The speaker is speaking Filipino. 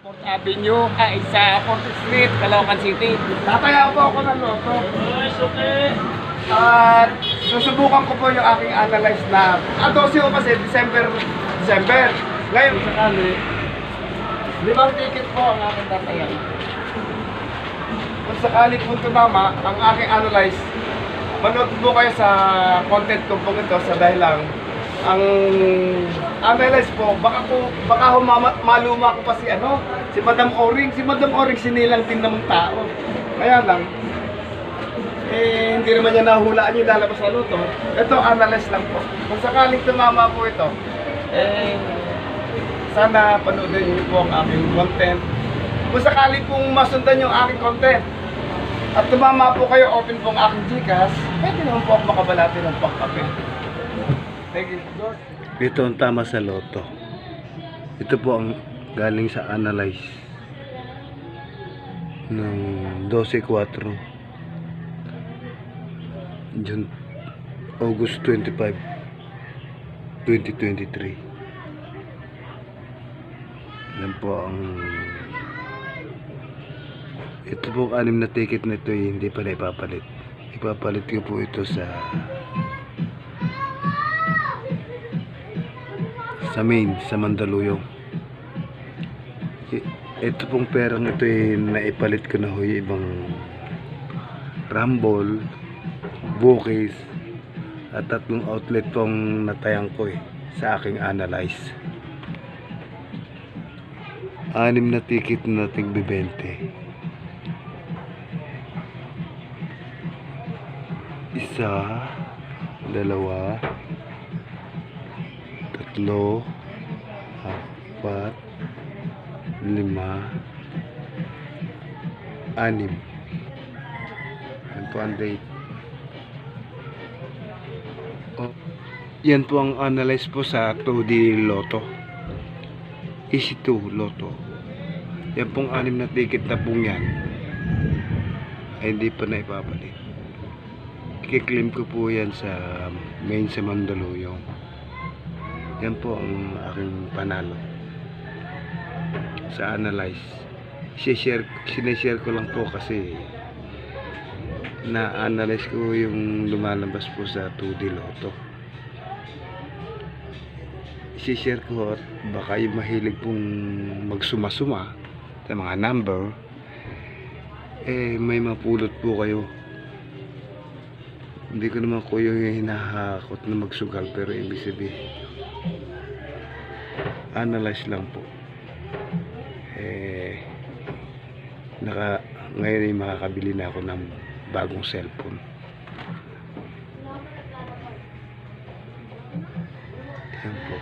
4th Avenue, sa 4th Street, Caloocan City. Tataya po ako ng loto. At susubukan ko po yung aking analyze na 12 ko kasi December. Ngayon, sakali, 5 ticket po ang aking tataya. Kung sakali po tumama ang aking analyze, manood po kayo sa content ko po ito sa dahil lang ang analyze po, baka maluma ko pa si Madam Oring. Si Madam Oring sinilang din namang tao. Kaya lang, hindi naman niya nahulaan yung lalabas sa luto. Ito, analyze lang po. Kung sakaling tumama po ito, sana panoodin niyo po ang aking content. Kung sakaling pong masundan yung aking content, at tumama po kayo, open po ang aking Gcash, pwede naman po ako makabalati ng pangkape. Thank you, Lord. Ito ang tama sa loto. Ito po ang galing sa analyze ng 12/4 August 25, 2023. Yan po ang ito po ang 6 na ticket na ito hindi pa na ipapalit. Ipapalit ko po ito sa main, sa Mandaluyong. Ito pong perang ito naipalit ko na ho yung ibang Rumble, Bookies at 3 outlet pong natayang ko sa aking analyze. 6 na ticket na tig-20. Isa, dalawa, 3, 4, 5, 6. Yan po ang date. Yan po ang analyze po sa 2D Lotto. Easy 2 Lotto. Yan pong 6 na ticket na pong yan ay hindi pa na ipapalit. I-claim ko po yan sa main sa Mandaluyong. Yan po ang aking panalo sa analyze. Sineshare ko lang po kasi na-analyze ko yung lumalabas po sa 2D Lotto. I-share ko at baka yung mahilig pong magsuma-suma sa mga number, may mapulot po kayo. Hindi ko naman ko yung hinahakot na magsugal, pero ibig sabihin analyze lang po. Ngayon ay makakabili na ako ng bagong cellphone. Yan po.